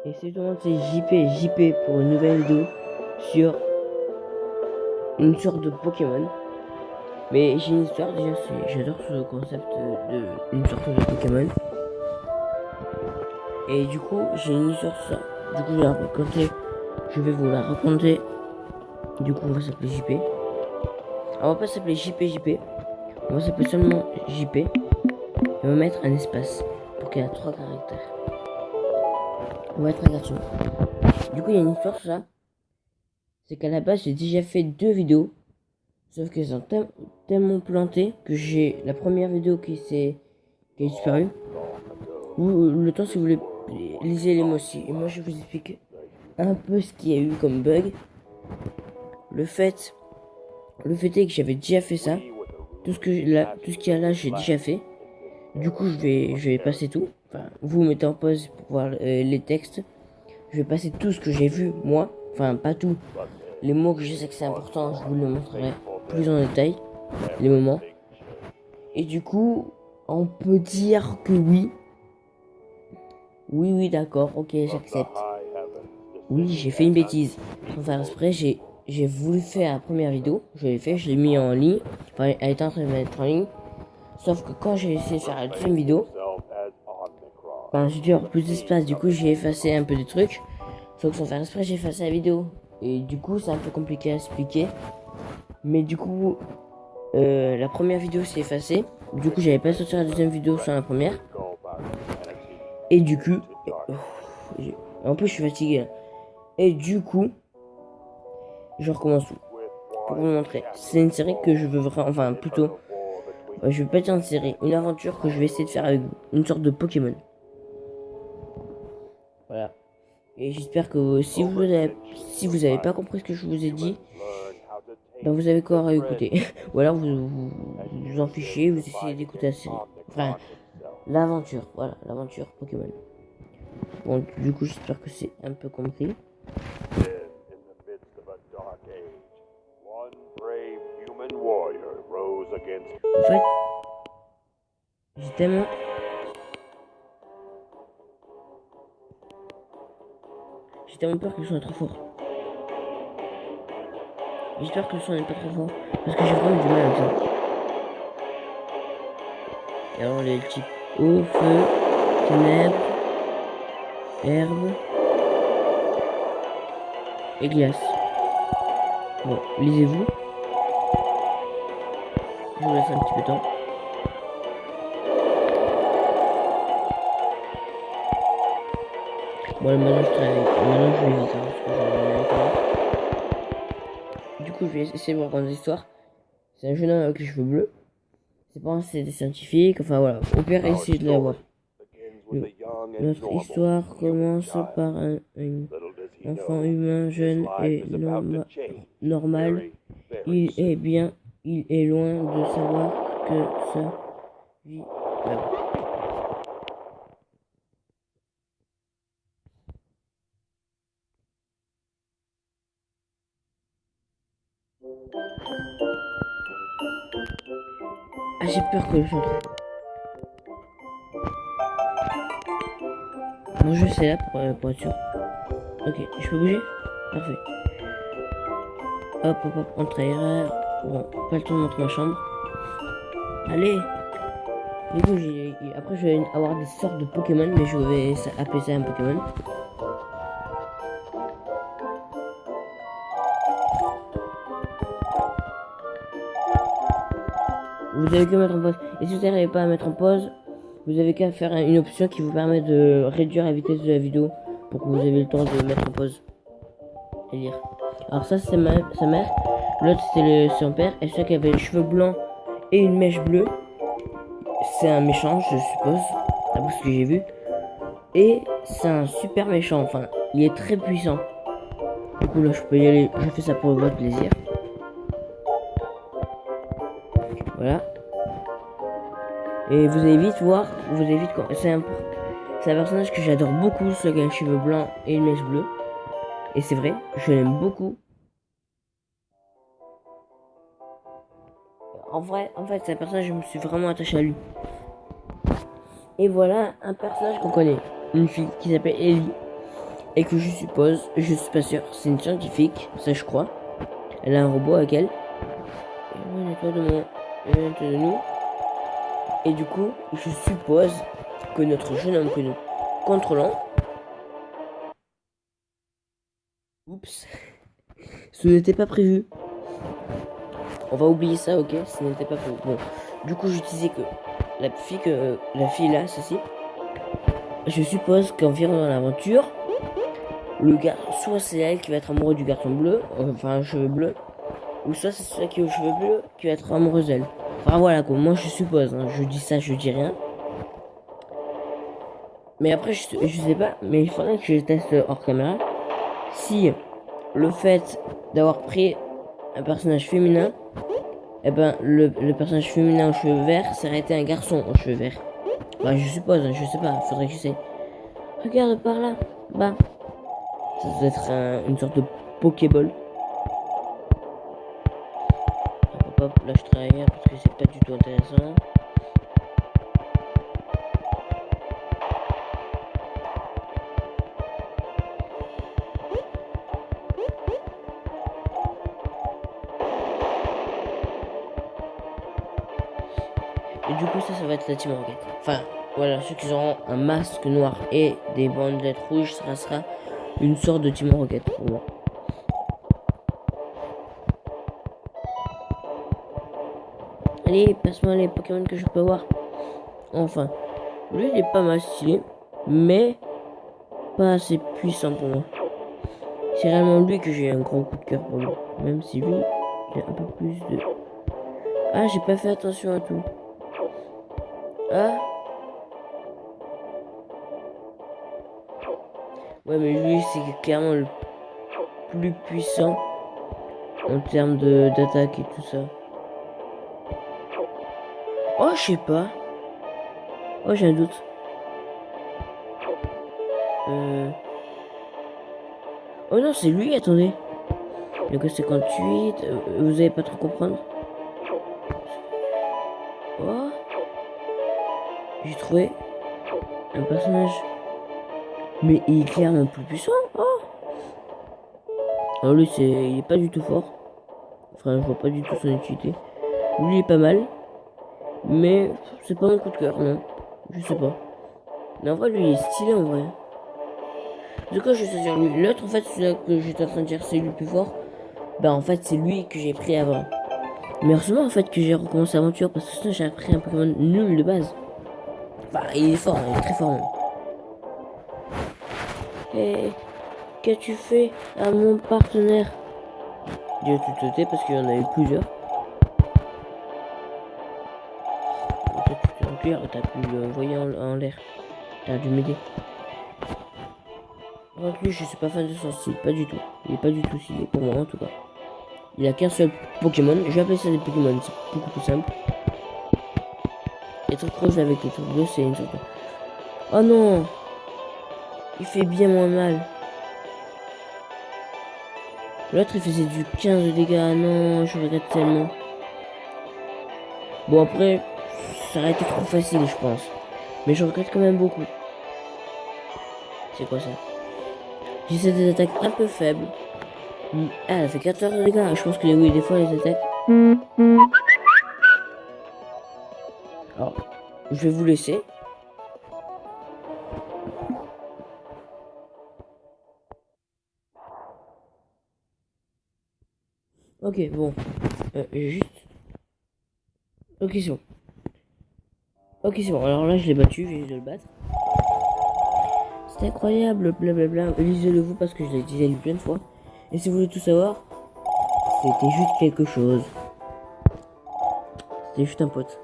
Et c'est tout le monde, c'est JP pour une nouvelle vidéo sur une sorte de Pokémon. Mais j'ai une histoire déjà, j'adore ce concept de une sorte de Pokémon. Et du coup, j'ai une histoire sur ça. Du coup, je vais vous la raconter. Du coup, on va s'appeler JP. On va pas s'appeler JP. On va s'appeler seulement JP. Et on va mettre un espace pour qu'il y ait 3 caractères. On va être un garçon. Du coup, il y a une histoire sur ça. C'est qu'à la base, j'ai déjà fait 2 vidéos. Sauf qu'elles sont tellement plantées que j'ai la première vidéo qui a disparu. Ou le temps, si vous voulez, lisez les mots aussi. Et moi, je vous explique un peu ce qu'il y a eu comme bug. Le fait est que j'avais déjà fait ça. Tout ce qu'il y a là, j'ai déjà fait. Du coup, je vais passer tout. Enfin, vous mettez en pause pour voir les textes. Je vais passer tout ce que j'ai vu, moi. Enfin, pas tout. Les mots que je sais que c'est important, je vous le montrerai plus en détail. Les moments. Et du coup, on peut dire que oui. Oui, d'accord, ok, j'accepte. Oui, j'ai fait une bêtise. Sans faire exprès, j'ai voulu faire la première vidéo. Je l'ai fait, je l'ai mis en ligne. Enfin, elle était en train de mettre en ligne. Sauf que quand j'ai essayé de faire la deuxième vidéo, ben, j'ai dû avoir plus d'espace. Du coup, j'ai effacé un peu des trucs. Sauf que sans faire exprès, j'ai effacé la vidéo. Et du coup, c'est un peu compliqué à expliquer. Mais du coup, la première vidéo s'est effacée. Du coup, j'avais pas sorti la deuxième vidéo sans la première. Et du coup, en plus, je suis fatigué là. Et du coup, je recommence tout. Pour vous montrer. C'est une série que je veux vraiment. Enfin, plutôt. Je vais pas dire une série. Une aventure que je vais essayer de faire avec vous. Une sorte de Pokémon. Voilà. Et j'espère que si vous avez pas compris ce que je vous ai dit, ben vous avez quoi à écouter. Ou alors vous en fichez, vous essayez d'écouter la série. Enfin, l'aventure. Voilà, l'aventure Pokémon. Bon, du coup, j'espère que c'est un peu compris. En fait, j'ai tellement... J'ai tellement peur que le son est trop fort. J'espère que le son n'est pas trop fort. Parce que j'ai vraiment du mal avec ça. Et alors les types eau, feu, ténèbres, herbe et glace. Bon, lisez-vous. Je vous laisse un petit peu de temps. Bon, maintenant je travaille. Maintenant je vais vite. Hein, parce que du coup, je vais essayer de vous raconter l'histoire. C'est un jeune homme avec les cheveux bleus. Ses parents, c'est des scientifiques. Enfin voilà, au pire, essayez de l'avoir. Notre histoire commence par un enfant humain jeune et normal. Il est loin de savoir que sa vie là-bas. Ah, j'ai peur que le chant trop. Mon jeu c'est là pour être sûr. Ok, je peux bouger? Parfait. Hop, entrée erreur. Bon, pas le temps de montrer ma chambre. Allez! Du coup, après je vais avoir des sortes de Pokémon, mais je vais appeler ça un Pokémon. Vous avez qu'à mettre en pause. Et si vous n'arrivez pas à mettre en pause, vous avez qu'à faire une option qui vous permet de réduire la vitesse de la vidéo pour que vous ayez le temps de mettre en pause et lire. Alors ça c'est sa mère, l'autre c'est son père, et celui qui avait les cheveux blancs et une mèche bleue, c'est un méchant je suppose, après ce que j'ai vu. Et c'est un super méchant, enfin il est très puissant. Du coup là je peux y aller, je fais ça pour votre plaisir. Voilà. Et vous allez vite voir, c'est un personnage que j'adore beaucoup, celui qui a les cheveux blancs et une mèche bleue. Et c'est vrai, je l'aime beaucoup. En fait, c'est un personnage, je me suis vraiment attaché à lui. Et voilà un personnage qu'on connaît. Une fille qui s'appelle Ellie. Et que je suppose, je suis pas sûr, c'est une scientifique, ça je crois. Elle a un robot avec elle. Elle n'est pas de moi, elle est de nous. Et du coup, je suppose que notre jeune homme que nous contrôlons... Oups. Ce n'était pas prévu. On va oublier ça, ok? Ce n'était pas prévu. Bon, du coup, je disais que la fille là, ceci, je suppose qu'en virant dans l'aventure, le gars, soit c'est elle qui va être amoureux du garçon bleu, enfin cheveux bleus, ou soit c'est celui qui a aux cheveux bleus qui va être amoureuse d'elle. Enfin voilà quoi, moi je suppose, hein. Je dis ça, je dis rien. Mais après, je sais pas, mais il faudrait que je teste hors caméra si le fait d'avoir pris un personnage féminin, eh ben le personnage féminin aux cheveux verts, ça aurait été un garçon aux cheveux verts. Bah je suppose, hein, je sais pas, faudrait que j'essaie. Regarde par là, bah. Ça doit être une sorte de Pokéball. Hop, hop, là je travaille parce que c'est pas du tout intéressant. Et du coup ça va être la Team Rocket. Enfin voilà, ceux qui auront un masque noir et des bandelettes rouges, ça sera une sorte de Team Rocket pour moi. Allez, passe-moi les Pokémon que je peux voir. Enfin, lui il est pas mal stylé, mais pas assez puissant pour moi. C'est réellement lui que j'ai un gros coup de cœur pour lui. Même si lui, il a un peu plus de... Ah, j'ai pas fait attention à tout. Ah. Ouais, mais lui, c'est clairement le plus puissant en termes d'attaque et tout ça. Oh, je sais pas. Oh, j'ai un doute. Oh non, c'est lui, attendez. Le 58, vous allez pas trop comprendre. Oh. J'ai trouvé un personnage. Mais il est clairement plus puissant. Oh. Alors lui, il est pas du tout fort. Enfin, je vois pas du tout son utilité. Lui, il est pas mal. Mais c'est pas mon coup de cœur, non. Je sais pas. Mais en vrai, lui, il est stylé en vrai. Du coup, je vais choisir lui. L'autre, en fait, celui-là que j'étais en train de dire, c'est lui le plus fort. Bah, en fait, c'est lui que j'ai pris avant. Mais heureusement, en fait, que j'ai recommencé l'aventure parce que sinon, j'ai pris un Pokémon nul de base. Bah, il est fort, il est très fort. Même. Et qu'as-tu fait à mon partenaire? J'ai tout sauté parce qu'il y en a eu plusieurs. Toi, tu t'es rempli, t'as pu le envoyer en l'air. T'as dû m'aider. Donc lui, je suis pas fan de son style, pas du tout. Il est pas du tout stylé, pour moi en tout cas. Il a qu'un seul Pokémon, je vais appeler ça des Pokémon, c'est beaucoup plus simple. Les trucs roses avec les trucs bleus, c'est une sorte de... Oh non! Il fait bien moins mal. L'autre il faisait du 15 de dégâts, ah non, je regrette tellement. Bon après, ça aurait été trop facile je pense. Mais je regrette quand même beaucoup. C'est quoi ça? J'essaie des attaques un peu faibles. Ah, elle a fait 14 de dégâts. Je pense que oui, des fois, les attaques. Alors, je vais vous laisser. Ok, bon. Juste. Ok, c'est bon. Ok, c'est bon. Alors là, je l'ai battu. J'ai de le battre. C'est incroyable, blablabla. Lisez-le vous parce que je l'ai déjà lu plein de fois. Et si vous voulez tout savoir, c'était juste quelque chose. C'était juste un pote.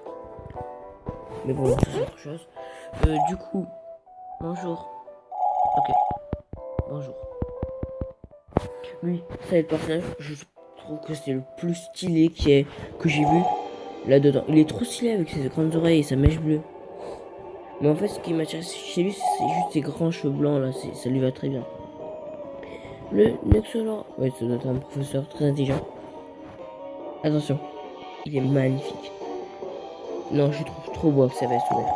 Mais bon, c'est autre chose. Du coup, bonjour. Ok, bonjour. Lui, c'est le personnage, je trouve que c'est le plus stylé que j'ai vu là-dedans. Il est trop stylé avec ses grandes oreilles et sa mèche bleue. Mais en fait, ce qui m'intéresse chez lui, c'est juste ses grands cheveux blancs là, ça lui va très bien. Le Nexolor, ouais, ça doit être un professeur très intelligent. Attention, il est magnifique. Non, je trouve trop beau que ça va s'ouvrir.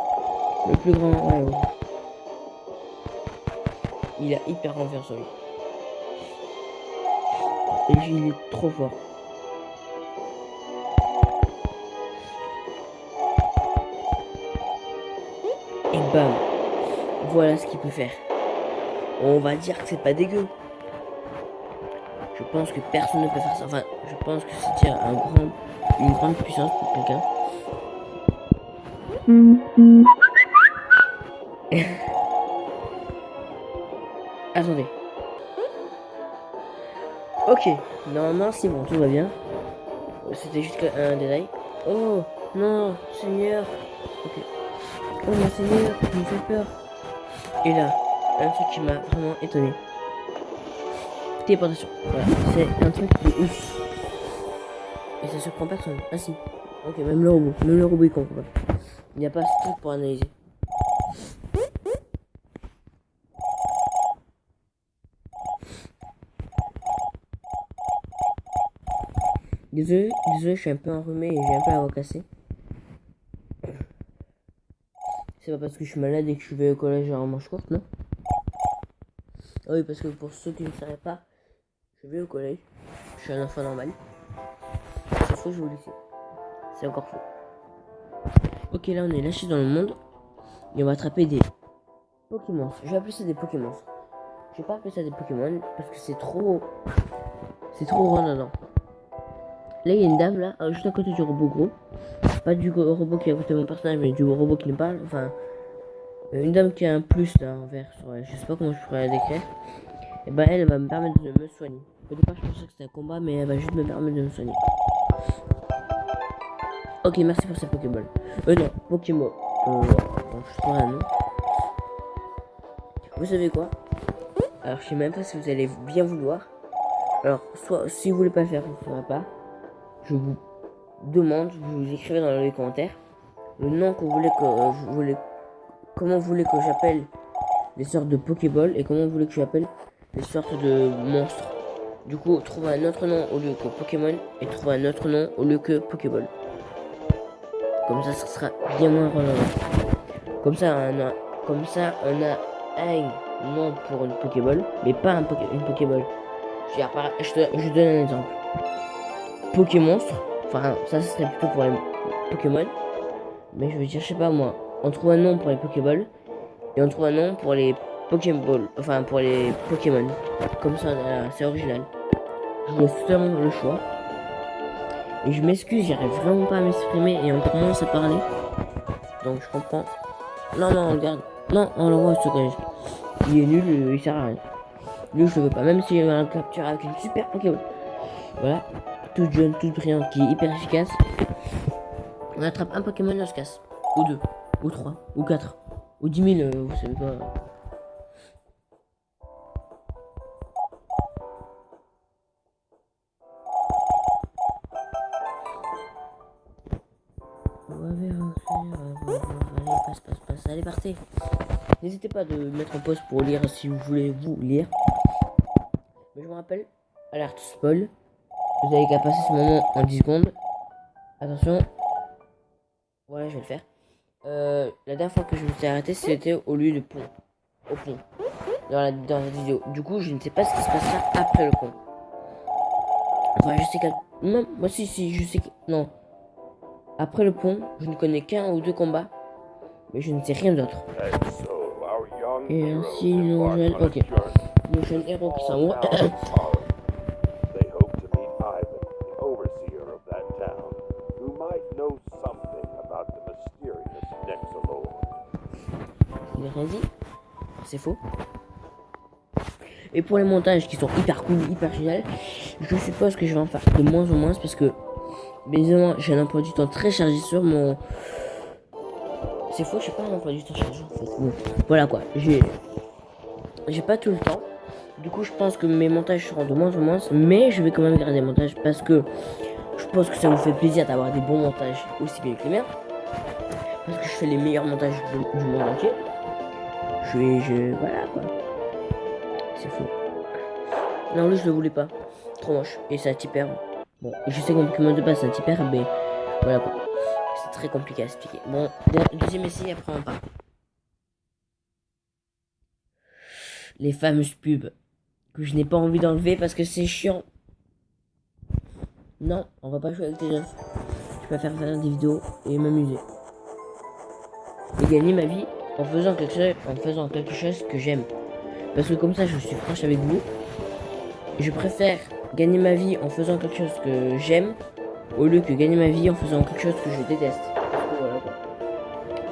Le plus grand, ouais. Il a hyper confiance en lui. Et il est trop fort. Et bam. Voilà ce qu'il peut faire. On va dire que c'est pas dégueu. Je pense que personne ne peut faire ça. Enfin, je pense que c'est déjà une grande puissance pour quelqu'un. Attendez. Ok, normalement c'est bon, tout va bien. C'était juste un détail. Oh non, Seigneur. Ok. Oh mon Seigneur, il me fait peur. Et là, un truc qui m'a vraiment étonné. Téléportation. Voilà, c'est un truc de ouf. Et ça surprend personne. Ah si. Ok, même le robot il comprend pas. Il n'y a pas ce truc pour analyser. Désolé, je suis un peu enrhumé et j'ai un peu la voix cassée. C'est pas parce que je suis malade et que je vais au collège en manche courte, non? Ah oui, parce que pour ceux qui ne savaient pas, je vais au collège. Je suis un enfant normal. C'est faux, je vous le dis. C'est encore faux. Ok, là on est lâché dans le monde. Et on va attraper des Pokémon. Je vais appeler ça des Pokémon. Je vais pas appeler ça des Pokémon parce que c'est trop redondant. Là, il y a une dame là, juste à côté du robot gros. Pas du robot qui est à côté de mon personnage, mais du robot qui me parle. Enfin, une dame qui a un plus là en vert. Je sais pas comment je pourrais la décrire. Et ben, elle va me permettre de me soigner. Au départ, je pensais que c'était un combat, mais elle va juste me permettre de me soigner. Ok, merci pour cette Pokéball. Non, Pokémon. Bon, je trouve un nom. Vous savez quoi? Alors, je sais même pas si vous allez bien vouloir. Alors, soit si vous voulez pas le faire, vous ne ferez pas. Je vous demande, vous écrivez dans les commentaires le nom que vous voulez comment vous voulez que j'appelle les sortes de Pokéball et comment vous voulez que j'appelle les sortes de monstres. Du coup, trouvez un autre nom au lieu que Pokémon et trouvez un autre nom au lieu que Pokéball. Comme ça sera bien moins redondant. Comme ça, on a un nom pour une Pokéball, mais pas une Pokéball. Je donne un exemple. Pokémonstre, enfin ça serait plutôt pour les Pokémon. Mais je veux dire, je sais pas moi, on trouve un nom pour les Pokéballs et on trouve un nom pour les Pokéball, enfin pour les Pokémon. Comme ça, c'est original. Je vous laisse totalement le choix. Et je m'excuse, j'arrive vraiment pas à m'exprimer et encore moins à parler. Donc je comprends. Non, on le garde. Non, on l'envoie au collège. Il est nul, il sert à rien. Lui, je le veux pas, même s'il va le capturer avec une super Pokéball. Voilà, toute jeune, toute brillante, qui est hyper efficace. On attrape un Pokémon, on se casse. Ou deux, ou trois, ou quatre, ou 10 000, vous savez pas. Allez, passe. Allez, partez. N'hésitez pas de mettre en pause pour lire si vous voulez vous lire. Mais je vous rappelle, alerte spoil. Vous avez qu'à passer ce moment en 10 secondes. Attention. Voilà, je vais le faire. La dernière fois que je me suis arrêté, c'était au lieu de pont. Au pont. Dans la vidéo. Du coup, je ne sais pas ce qui se passera après le pont. Enfin, je sais que... Non, moi si, je sais que... Non. Après le pont, je ne connais qu'un ou deux combats. Mais je ne sais rien d'autre. Et ainsi, nos jeunes... Ok. Nos jeunes héros qui sont... Il n'a rien dit. C'est faux. Et pour les montages qui sont hyper cool, hyper génial, je suppose que je vais en faire de moins en moins parce que, bien évidemment, j'ai un emploi du temps très chargé sur mon... C'est faux, je sais pas un emploi du temps chargé en fait. Bon, voilà quoi, j'ai pas tout le temps. Du coup, je pense que mes montages seront de moins en moins, mais je vais quand même garder des montages parce que je pense que ça vous fait plaisir d'avoir des bons montages aussi bien que les miens. Parce que je fais les meilleurs montages du monde entier. Voilà quoi. C'est faux. Non, lui je le voulais pas. Trop moche. Et c'est un tipper. Bon, je sais que mon Pokémon de base c'est un tipper, mais voilà quoi. C'est très compliqué à expliquer. Bon, deuxième essai, après on part. les fameuses pubs que je n'ai pas envie d'enlever parce que c'est chiant. Non, on va pas jouer avec tes œufs. Je préfère faire des vidéos et m'amuser. Et gagner ma vie en faisant quelque chose que j'aime. Parce que comme ça, je suis franche avec vous. Je préfère gagner ma vie en faisant quelque chose que j'aime au lieu que gagner ma vie en faisant quelque chose que je déteste. Voilà quoi.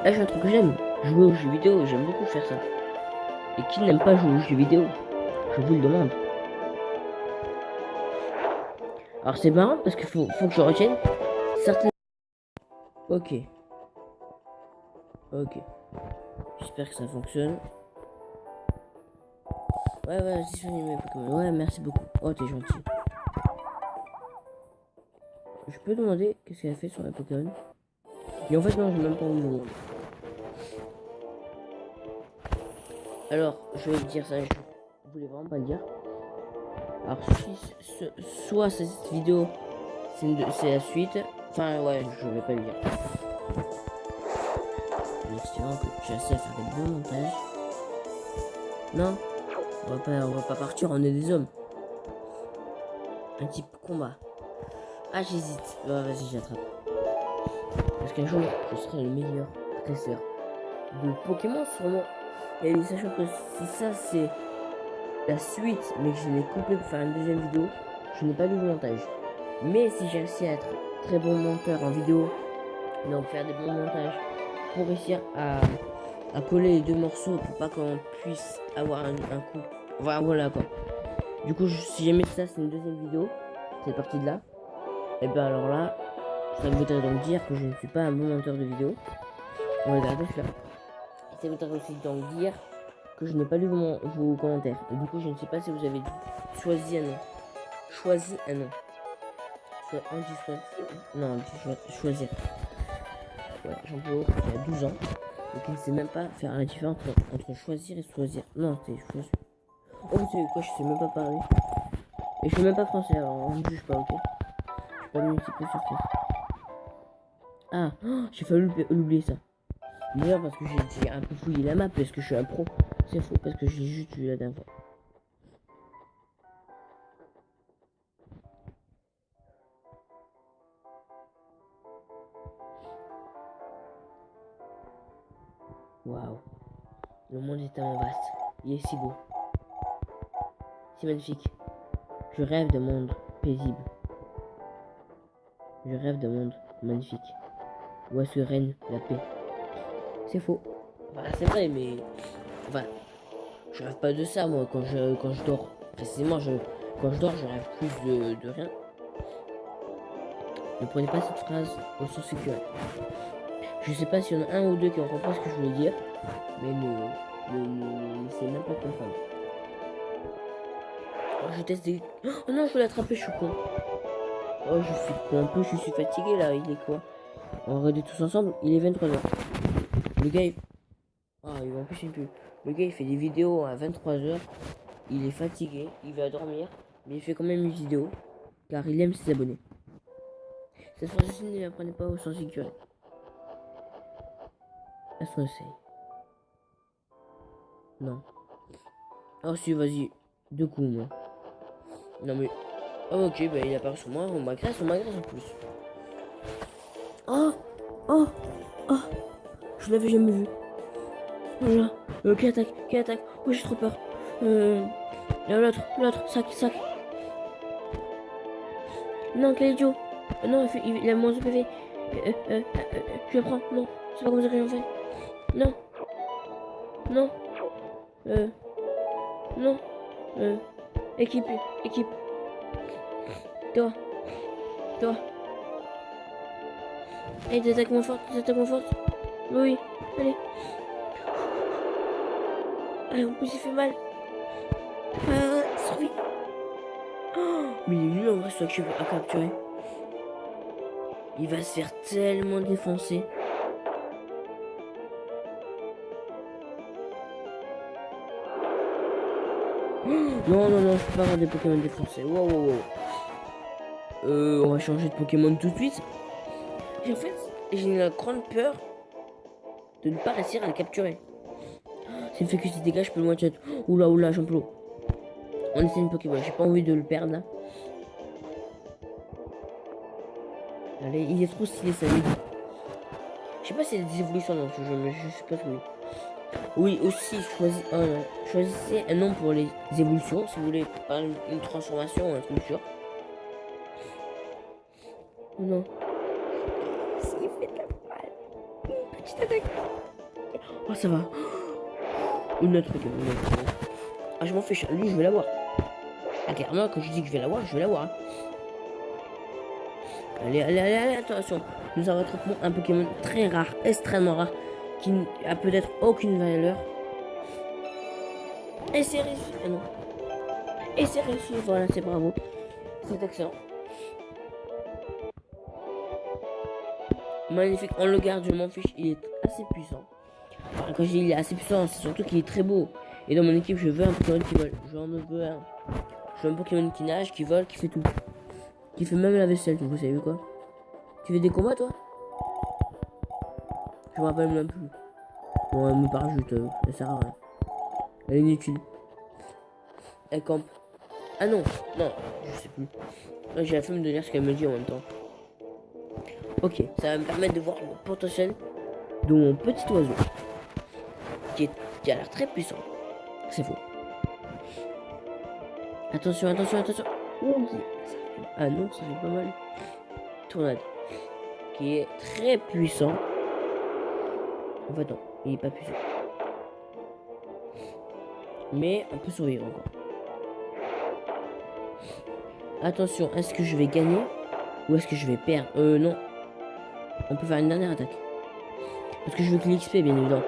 Là, j'ai un truc que j'aime. Jouer aux jeux vidéo, j'aime beaucoup faire ça. Et qui n'aime pas jouer aux jeux vidéo? Je vous le demande. Alors c'est marrant parce qu'il faut que je retienne certaines... Ok. Ok. J'espère que ça fonctionne. Ouais, vas-y, soigne mes Pokémon. Ouais, merci beaucoup. Oh, t'es gentil. Je peux demander qu'est-ce qu'elle a fait sur les Pokémon? Et en fait, non, j'ai même pas envie de demander. Alors, je vais vous dire ça, je voulais vraiment pas le dire. Alors, soit cette vidéo, c'est la suite. Enfin, ouais, je vais pas le dire. L'excellent que j'ai assez à faire des bons montages. Non, on va pas partir, on est des hommes. Un type combat. Ah, j'hésite. Ouais, vas-y, j'attrape. Parce qu'un jour, je serai le meilleur dresseur de Pokémon, sûrement. Et sachant que si ça, c'est la suite, mais que je l'ai coupé pour faire une deuxième vidéo, je n'ai pas vu le montage. Mais si j'ai réussi à être très bon monteur en vidéo, donc faire des bons montages, pour réussir à coller les deux morceaux pour pas qu'on puisse avoir un coup. Voilà quoi. Du coup, si jamais ça, c'est une deuxième vidéo, cette partie de là, et bien alors là, ça voudrait donc dire que je ne suis pas un bon monteur de vidéo. On va regarder celui-là. Ça voudrait aussi donc dire que je n'ai pas lu vos commentaires. Et du coup, je ne sais pas si vous avez choisi un nom. Choisi un nom. Soit on dit soit... Non, on dit choisir. Ouais, Jean-Paul, qui a 12 ans. Et qui ne sait même pas faire la différence entre choisir et choisir. Non, c'est choisir. Oh, vous savez quoi, je sais même pas parler. Et je suis même pas français, alors on ne juge pas, ok? Je suis pas venu un petit peu sur terre. Ah, oh, j'ai failli oublier ça. D'ailleurs, parce que j'ai un peu fouillé la map, parce que je suis un pro. C'est faux, parce que j'ai juste vu la dernière fois. Waouh. Le monde est tellement vaste. Il est si beau. C'est magnifique. Je rêve d'un monde paisible. Je rêve d'un monde magnifique. Où est-ce que règne la paix? C'est faux. Enfin, c'est vrai, mais... Enfin, je rêve pas de ça, moi, quand je dors. Précisément, quand je dors, je rêve plus de rien. Ne prenez pas cette phrase au sens figuré. Je sais pas s'il y en a un ou deux qui ont compris ce que je voulais dire, mais ne laissez même pas comprendre. Oh, je teste des... Oh non, je voulais l'attraper, je suis con. Oh, je suis con. En plus, je suis fatigué, là. Il est quoi? On regarde tous ensemble. Il est 23h. Le gars, ah, il va empêcher une pub. Le gars, il fait des vidéos à 23h. Il est fatigué. Il va dormir. Mais il fait quand même une vidéo. Car il aime ses abonnés. Cette phrase-ci, ne la prenez pas au sens figuré. Est-ce qu'on essaye? Non. Oh si, vas-y. Deux coups, moi. Non mais... Oh ok, bah il apparaît sur moi. On m'agresse en plus. Oh. Oh. Oh. Je l'avais jamais vu. Voilà. Qui attaque. Oh, j'ai trop peur. L'autre. Sac. Non, quel idiot. Non, il a moins de PV. Je le prends. Non. C'est pas comme ça que j'en fais. Non. Non. Équipe. Toi. Allez, t'attaques moins forte. Oui. Allez. En plus, il fait mal. Survie. Oh, mais il est nul en vrai, ce que à capturer. Il va se faire tellement défoncer. Non, je peux pas avoir des Pokémon défoncés. Wow. On va changer de Pokémon tout de suite. Et en fait, j'ai une grande peur de ne pas réussir à le capturer. S'il fait que ses dégâts, je peux le one-shot. Oula, oula, Jean-Claude. On essaie une Pokéball. J'ai pas envie de le perdre là. Allez, il est trop stylé ça. Je sais pas s'il y a des évolutions dans ce jeu, mais je suppose que oui. Oui, aussi, choisissez un nom pour les évolutions. Si vous voulez par une transformation ou un truc sûr. Non. S'il fait de la balle. Une petite attaque. Oh, ça va. Une autre Pokémon. Ah, je m'en fiche. Lui, je vais l'avoir. Ah, clairement, quand je dis que je vais l'avoir, je vais l'avoir. Hein. Allez, allez, allez, allez, attention. Nous avons un Pokémon très rare, extrêmement rare, qui a peut-être aucune valeur. Et c'est réussi. Ah non. Et c'est réussi. Voilà, c'est bravo. C'est excellent. Magnifique. On le garde, je m'en fiche. Il est assez puissant. Enfin, quand je dis il est assez puissant, c'est surtout qu'il est très beau. Et dans mon équipe, je veux un Pokémon qui vole. J'en veux un. Je veux un Pokémon qui nage, qui vole, qui fait tout. Qui fait même la vaisselle, vous savez quoi? Tu fais des combats, toi? Je me rappelle même plus. Bon, elle me parle juste, elle sert à rien. Elle est inutile. Elle campe. Ah non, non, je sais plus. J'ai la flemme de lire ce qu'elle me dit en même temps. Ok, ça va me permettre de voir le potentiel de mon petit oiseau. Qui a l'air très puissant. C'est faux. Attention, attention, attention. Ah non, ça fait pas mal. Tornade. Qui est très puissant. En fait, non, il est pas puissant. Mais on peut survivre encore. Attention, est-ce que je vais gagner ou est-ce que je vais perdre? Non. On peut faire une dernière attaque. Parce que je veux que l'XP, bien évidemment.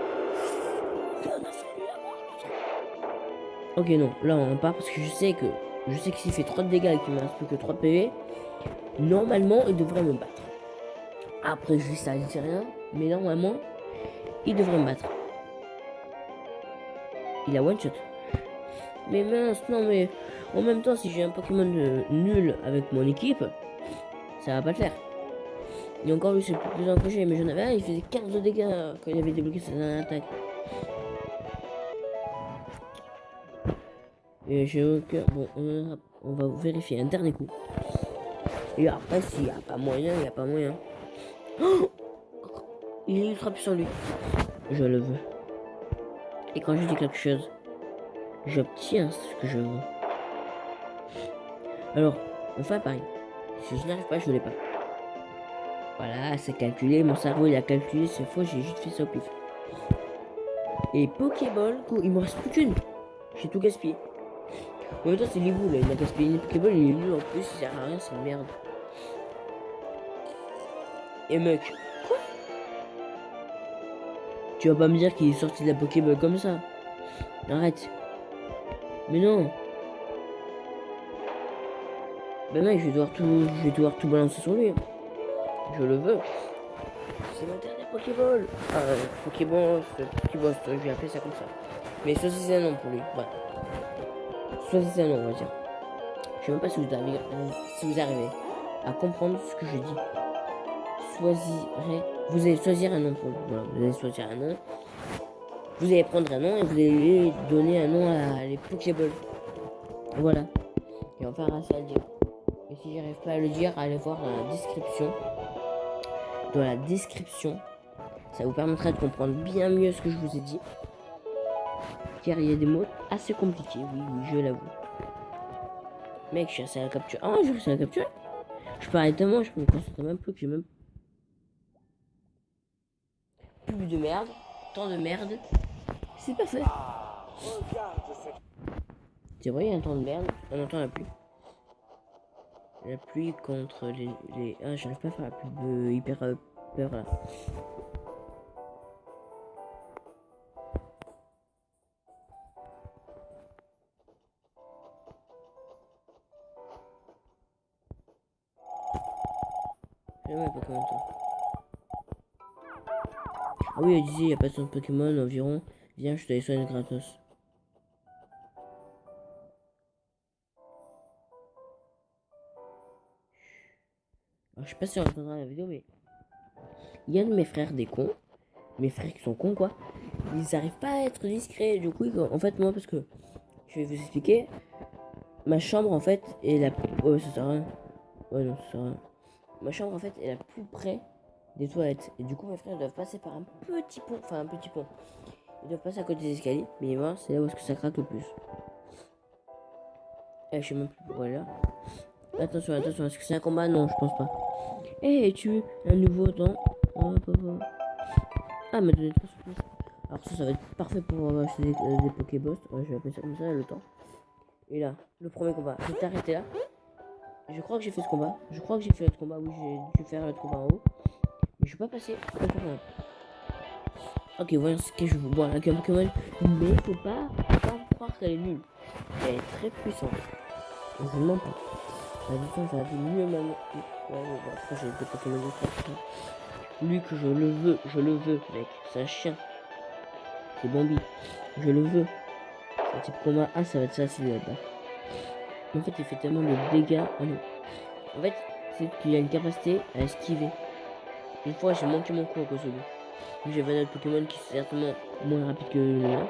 Ok, non, là on part parce que je sais que s'il fait 3 de dégâts et qu'il me reste plus que 3 PV, normalement il devrait me battre. Après, je dis ça, je dis rien, mais normalement il devrait me battre. Il a one shot. Mais mince, non, mais en même temps, si j'ai un Pokémon nul avec mon équipe, ça va pas le faire. Et encore lui, c'est le plus puissant que j'ai, mais j'en avais un, il faisait 15 de dégâts quand il avait débloqué sa dernière attaque. Et j'ai aucun. Bon, on va vérifier un dernier coup. Et après, s'il n'y a pas moyen, il n'y a pas moyen. Oh, il est ultra puissant, lui. Je le veux. Et quand je dis quelque chose, j'obtiens ce que je veux. Alors, on fait un pari. Si je n'arrive pas, je ne l'ai pas. Voilà, c'est calculé. Mon cerveau, il a calculé. C'est faux, j'ai juste fait ça au pif. Et Pokéball, il me reste plus qu'une. J'ai tout gaspillé. En même temps, c'est Libou là. Il a gaspillé une Pokéball, il est nul en plus. Il sert à rien, c'est une merde. Et mec, quoi? Tu vas pas me dire qu'il est sorti de la Pokéball comme ça? Arrête. Mais non. Ben mec, je vais devoir tout balancer sur lui. Je le veux. C'est ma dernière Pokéball. Pokéball, Pokéball, je vais appeler ça comme ça. Mais choisissez un nom pour lui. Voilà. Choisissez un nom, on va dire. Je sais même pas si vous arrivez à comprendre ce que je dis. Vous allez choisir un nom pour lui. Voilà, vous allez choisir un nom. Vous allez prendre un nom et vous allez donner un nom à les Pokéballs. Voilà. Et on fera ça à le dire. Et si j'arrive pas à le dire, allez voir dans la description. Dans la description, ça vous permettra de comprendre bien mieux ce que je vous ai dit. Car il y a des mots assez compliqués, oui, je l'avoue. Mec, je suis assez à la capture. Ah, je suis à la capture. Je parlais tellement, je me concentre même plus que j'ai même. Plus de merde, tant de merde. C'est pas fait. C'est vrai, il y a un temps de merde. On entend la pluie. La pluie contre les... Ah, j'arrive pas à faire la pub hyper peur là. Jamais Pokémon toi. Ah oui, elle disait il n'y a pas de Pokémon environ. Viens, je te les soigne gratos. Alors, je sais pas si on entendra la vidéo, mais il y a un de mes frères des cons. Mes frères qui sont cons quoi. ils arrivent pas à être discrets. Du coup, en fait, moi, parce que je vais vous expliquer, ma chambre en fait est la. Oh, ça sert à rien. Ouais, non, ça sert à rien. Ma chambre en fait est la plus près des toilettes. Et du coup, mes frères doivent passer par un petit pont. Enfin, un petit pont. Ils doivent passer à côté des escaliers. Mais moi, c'est là où est-ce que ça craque le plus. Eh, je sais même plus pourquoi elle est là. Attention, attention, est-ce que c'est un combat? Non, je pense pas. Eh, tu veux un nouveau temps? Ah, mais donné 3 souplesse. Alors ça va être parfait pour acheter des Pokéboss. Ouais, je vais appeler ça comme ça, le temps. Et là, le premier combat. Je vais t'arrêter là. Je crois que j'ai fait ce combat. Je crois que j'ai fait l'autre combat. Oui, j'ai dû faire l'autre combat en haut. Mais je suis pas passé. Ok, voyons ce que je vous vois avec un Pokémon. Mais faut pas croire qu'elle est nulle. Elle est très puissante. Je ne mens pas. La distance, ça a été mieux maintenant. Ouais, bon, après j'ai des Pokémon de force. Lui que je le veux, mec. C'est un chien. C'est Bambi. Je le veux. C'est un type combat. Ah, ça va être ça, c'est là-bas. En fait, il fait tellement de dégâts. Ah non. En fait, c'est qu'il a une capacité à esquiver. Une fois, j'ai manqué mon coup à cause de lui. J'avais un autre Pokémon qui est certainement moins rapide que le mien.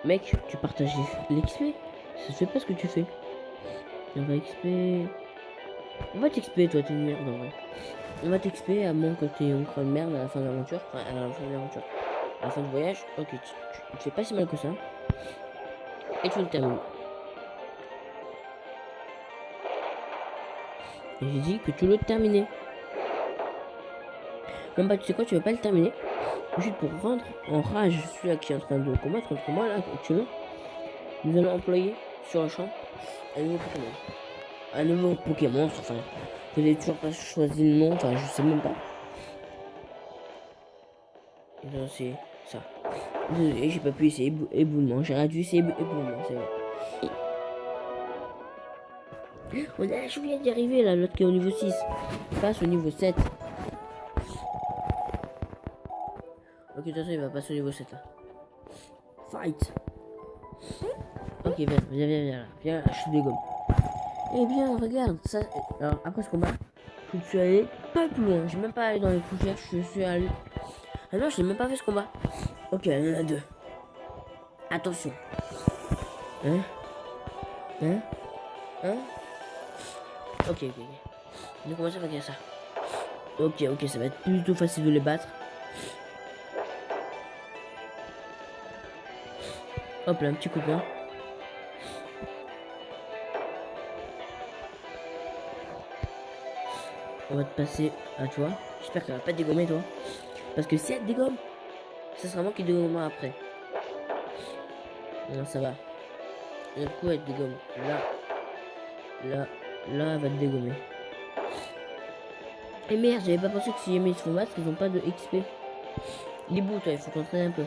Mec, tu partages l'XP. Ça se fait pas ce que tu fais. On va XP. On va t'XP, toi, t'es une merde en vrai. On va t'XP à moins que t'aies encore une merde à la fin de l'aventure. Enfin, à la fin de l'aventure. À la fin du voyage. Ok, tu te fais pas si mal que ça. Et tu le termines. Et j'ai dit que tu le terminais. Même pas, tu sais quoi, tu vas pas le terminer. Juste pour rendre en rage celui-là qui est en train de combattre contre moi, là, actuellement. Nous allons employer sur le champ un nouveau Pokémon. Un nouveau Pokémon, enfin. Vous n'avez toujours pas choisi le nom, enfin, je sais même pas. Et non, c'est ça. Désolé, j'ai pas pu essayer éboulement. J'ai dû essayer éboulement, c'est vrai. Je viens d'y arriver là, l'autre qui est au niveau 6. Passe au niveau 7. Ok, de toute façon, il va passer au niveau 7 là. Fight! Ok, viens, viens, je suis dégomme. Eh bien, regarde, ça. Alors, après ce combat, je suis allé pas plus loin. J'ai même pas allé dans les fougères, je suis allé. Ah non, j'ai même pas fait ce combat. Ok, il y en a deux. Attention. Hein? Ok. Donc, comment ça va dire ça? Ok, ça va être plutôt facile de les battre. Hop là, un petit copain. On va te passer à toi. J'espère qu'elle va pas te dégommer, toi. Parce que si elle te dégomme, ça sera moi qui dégommera après. Non, ça va. Et du coup, elle te dégomme. Là, elle va te dégommer. Et merde, j'avais pas pensé que si jamais ils se font battre, ils ont pas de XP. Les bouts, toi, il faut t'entraîner un peu.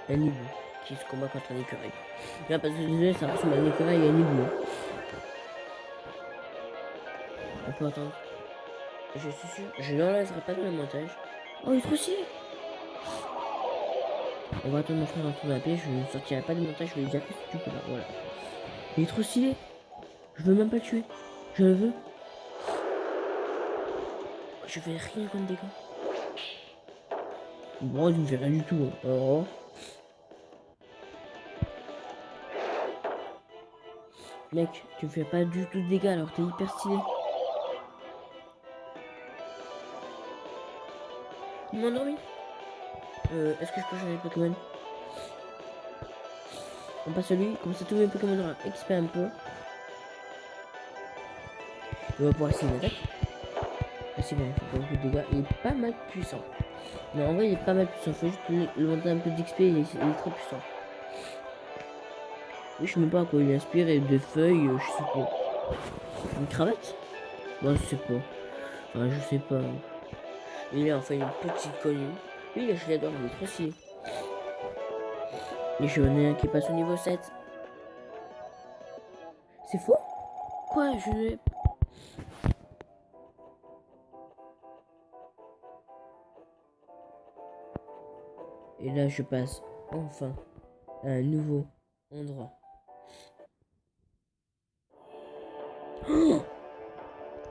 Un hibou qui se combat contre un écureuil. Là, parce que désolé, ça ressemble à un écureuil et un hibou. On peut attendre. Je suis sûr, je l'enlèverai pas dans le montage. Oh, il est trop stylé! On va attendre mon frère rentrer dans la pièce, je ne sortirai pas du montage, je vais lui dire qu'est-ce que tu fais là, voilà. Il est trop stylé! Je veux même pas le tuer. Je le veux. Je fais rien comme dégâts. Bon, tu me fais rien du tout. Hein. Oh. Mec, tu me fais pas du tout de dégâts alors t'es hyper stylé. Il m'a endormi. Est-ce que je peux changer de Pokémon? On passe à lui, comme ça tous mes Pokémon auront XP un peu. Il va pouvoir essayer une attaque. Ah c'est bon, il fait pas beaucoup de dégâts. Il est pas mal puissant. Non, en vrai, il est pas mal puissant. Faut juste lui monter un peu d'XP, il est très puissant. Oui, je sais même pas à quoi il inspire et des feuilles, je sais pas. Une cravate? Bon, je sais pas. Enfin, je sais pas. Il a enfin une petite colline. Oui, je l'adore, il est trop stylé. Et j'en ai un qui passe au niveau 7. C'est faux? Quoi? Je ne... Et là, je passe enfin à un nouveau endroit.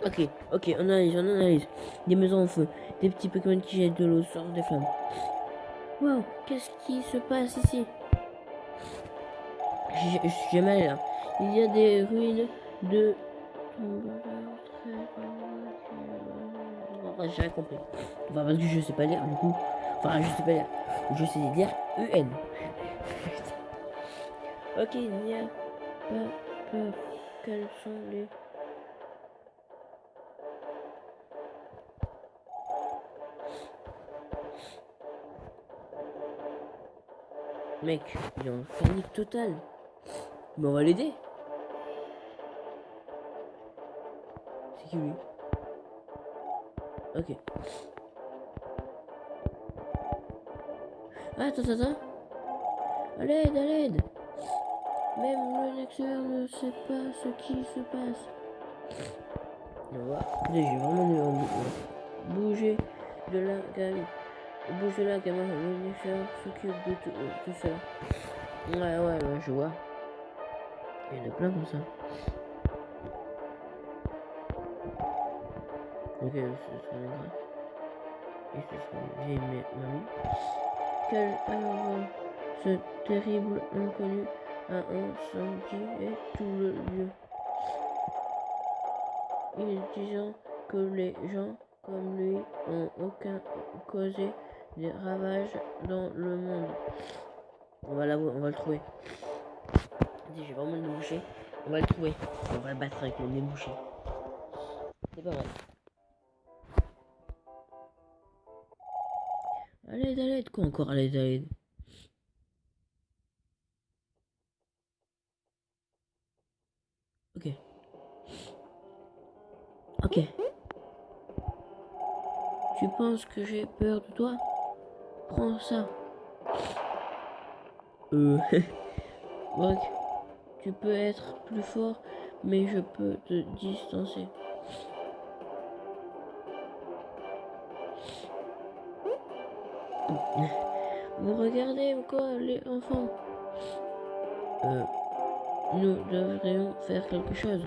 Oh, Ok, on analyse. Des maisons en feu, des petits Pokémon qui jettent de l'eau, sortent des flammes. Wow, qu'est-ce qui se passe ici? Je suis jamais allé là. Il y a des ruines de... J'ai rien compris. Enfin, parce que je sais pas lire, du coup. Enfin, je sais pas lire. Je sais lire UN. Ok, il n'y a pas peur. Quels sont les... Mec, il est en panique totale. Mais on va l'aider. C'est qui lui? Ok. Ah, attends. À l'aide, à l'aide. Même le lecteur ne sait pas ce qui se passe. On va voir. Écoutez, j'ai vraiment bouger de la gamme. Bouge de la gamme. Le lecteur s'occupe de tout ça. Ouais, je vois. Il y en a plein comme ça. Ok, ce sera grave. Et ce sera une vieille mamie. Quelle heure ce terrible inconnu a incendié tout le lieu. Il disant que les gens comme lui ont aucun causé des ravages dans le monde. On va le trouver. J'ai vraiment le nez bouché. On va le trouver. On va le battre avec le nez bouché. C'est pas vrai. À l'aide. Quoi encore à l'aide? Ok. Tu penses que j'ai peur de toi? Prends ça. Brock, tu peux être plus fort, mais je peux te distancer. Vous regardez quoi, les enfants? Nous devrions faire quelque chose.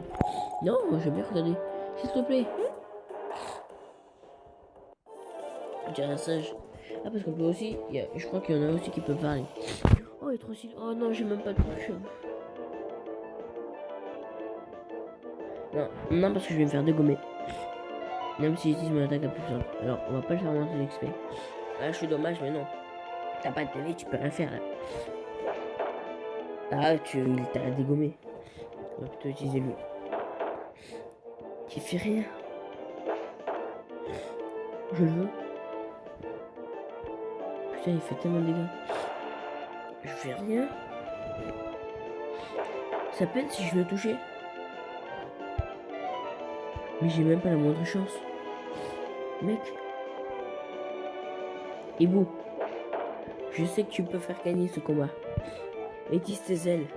Non, j'ai bien regardé. S'il te plaît. On dirait un singe. Ah, parce qu'on peut aussi... je crois qu'il y en a aussi qui peuvent parler. Oh, il est trop stylé. Oh non, j'ai même pas de touche. Non, parce que je vais me faire dégommer. Même si ici, mon attaque la plus puissante. Alors, on va pas le faire monter l'XP. Ah, je suis dommage, mais non. T'as pas de télé, tu peux rien faire, là. Ah, il t'a dégommé. On va plutôt utiliser lui. Qui fait rien. Je le veux. Putain, il fait tellement de dégâts. Je fais rien. Ça pète si je le touchais. Mais j'ai même pas la moindre chance. Mec. Hibou. Je sais que tu peux faire gagner ce combat. Étisse tes ailes.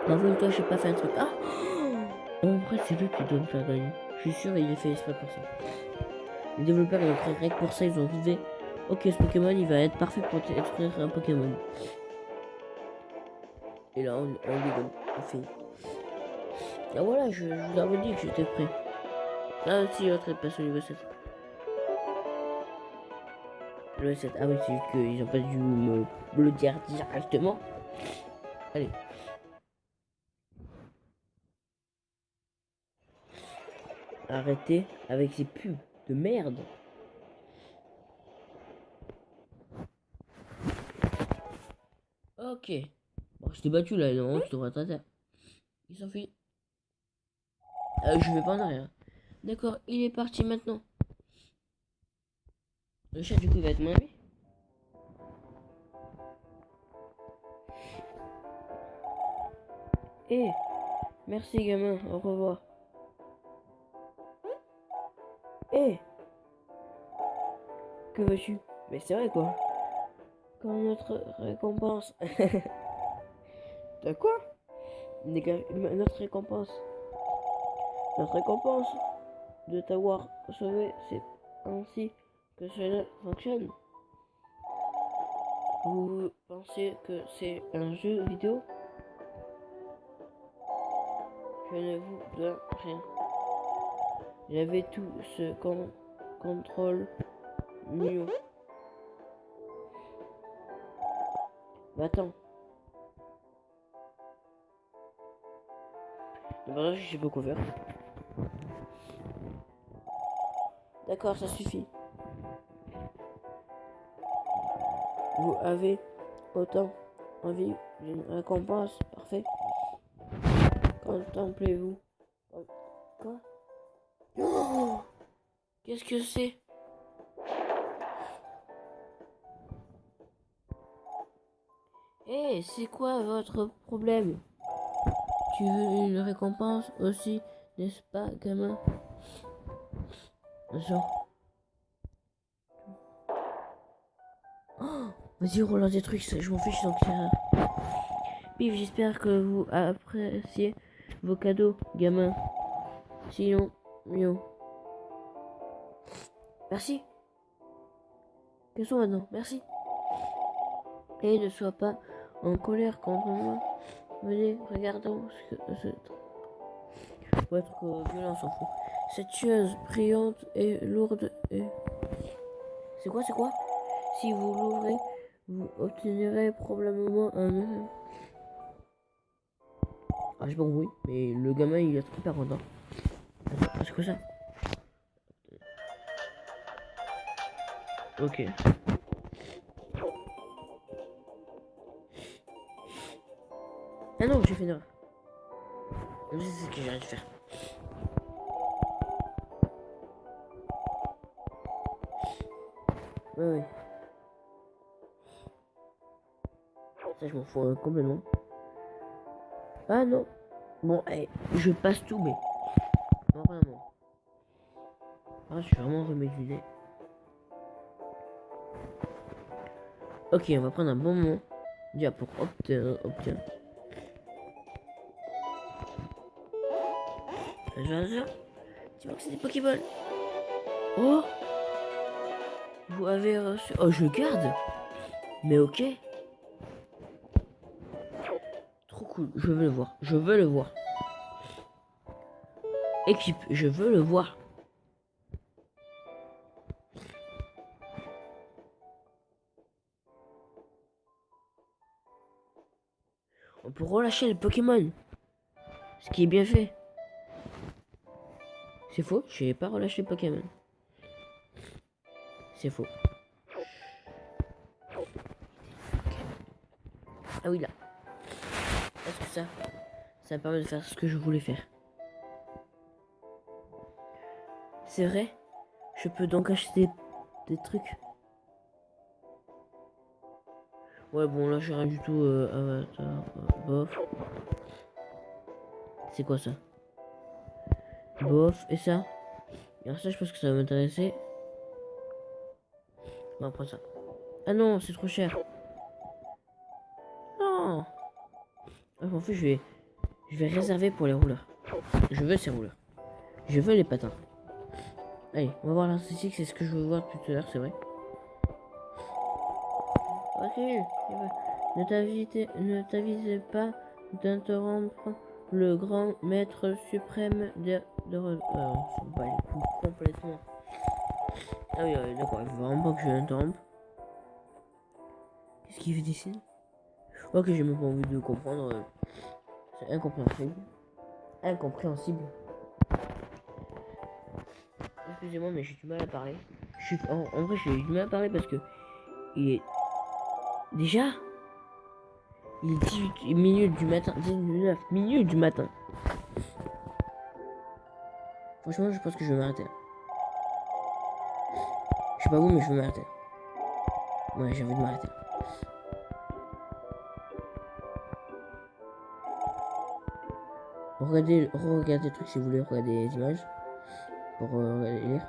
Envole-toi, je sais pas faire un truc. Ah! En vrai, c'est lui qui doit me faire gagner. Je suis sûr, il est fait exprès pour ça. Les développeurs, ils ont créé rien que pour ça, ils ont dit ok, ce Pokémon, il va être parfait pour détruire un Pokémon. Et là, on lui donne. On fait. Ah voilà, je vous avais dit que j'étais prêt. Ah si, l'autre est passé au niveau 7. Le 7, ah oui, c'est juste qu'ils ont pas dû me le dire directement. Allez. Arrêtez avec ces pubs de merde. Ok. Bon, je t'ai battu là, non, tu devrais être à terre. Il s'enfuit. Je vais pas en arrière. D'accord, il est parti maintenant. Le chat du coup va être mon ami. Eh, merci gamin, au revoir. Eh, que veux-tu? Mais c'est vrai quoi. Quand notre récompense... De quoi? Notre récompense. Notre récompense de t'avoir sauvé, c'est ainsi que cela fonctionne. Vous pensez que c'est un jeu vidéo? Je ne vous dois rien. J'avais tout ce contrôle mieux. Bah attends. Bah, je sais pas quoi faire. D'accord, ça suffit. Vous avez autant envie d'une récompense. Parfait. Contemplez-vous. Quoi? Oh, qu'est-ce que c'est? Eh, c'est quoi votre problème? Tu veux une récompense aussi, n'est-ce pas, gamin? Genre. Oh, vas-y, relance des trucs, je m'en fiche donc ça. Pif, j'espère que vous appréciez vos cadeaux, gamin. Sinon, mieux. Merci. Que sont maintenant? Merci. Et ne sois pas en colère contre moi. Venez, regardons ce que pour être violent, on s'en fout. Cette chose brillante et lourde et... C'est quoi? Si vous l'ouvrez, vous obtiendrez probablement un... Ah, j'ai pas compris, mais le gamin il est super content. C'est quoi ça? Ok. Ah non, j'ai fait une erreur. Je sais ce que j'ai dû faire. Ouais. Ça, je m'en fous complètement. Ah non. Bon, hey, je passe tout, mais... Non, vraiment. Ah, je suis vraiment remédié. Ok, on va prendre un bon moment. Déjà pour obtenir. Tu vois que c'est des Pokéballs. Oh, vous avez reçu... Oh, je garde. Mais ok. Trop cool, je veux le voir. Équipe, je veux le voir. On peut relâcher les Pokémon. Ce qui est bien fait. C'est faux, je n'ai pas relâché les Pokémon. C'est faux. Ah oui, là. Est-ce que ça me permet de faire ce que je voulais faire? C'est vrai? Je peux donc acheter des trucs? Ouais, bon, là, j'ai rien du tout. Avatar, bof. C'est quoi ça? Bof, et ça? Alors ça, je pense que ça va m'intéresser. On va prendre ça. Ah non, c'est trop cher. Non. Ah, en fait, je vais réserver pour les rouleurs. Je veux ces rouleurs. Je veux les patins. Allez, on va voir la statistique, c'est ce que je veux voir depuis tout à l'heure, c'est vrai. Ok, ne t'avise pas d'interrompre le grand maître suprême on s'en bat les couilles complètement. Ah oui, d'accord, il faut vraiment pas que je l'interrompe. Qu'est-ce qu'il fait d'ici? Ok, j'ai même pas envie de comprendre. C'est incompréhensible. Incompréhensible. Excusez-moi, mais j'ai du mal à parler. En vrai, j'ai du mal à parler parce que il est déjà. Il est 18 minutes du matin. 19 minutes du matin. Franchement, je pense que je vais m'arrêter. Je sais pas vous, mais je vais m'arrêter. Ouais, j'ai envie de m'arrêter. Regardez le truc si vous voulez regarder les images. Pour lire.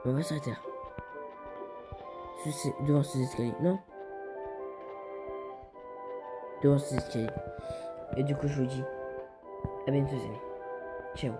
On va s'arrêter là. Devant ces escaliers. Non. Devant ces escaliers. Et du coup, je vous dis à bientôt, les amis. Ciao.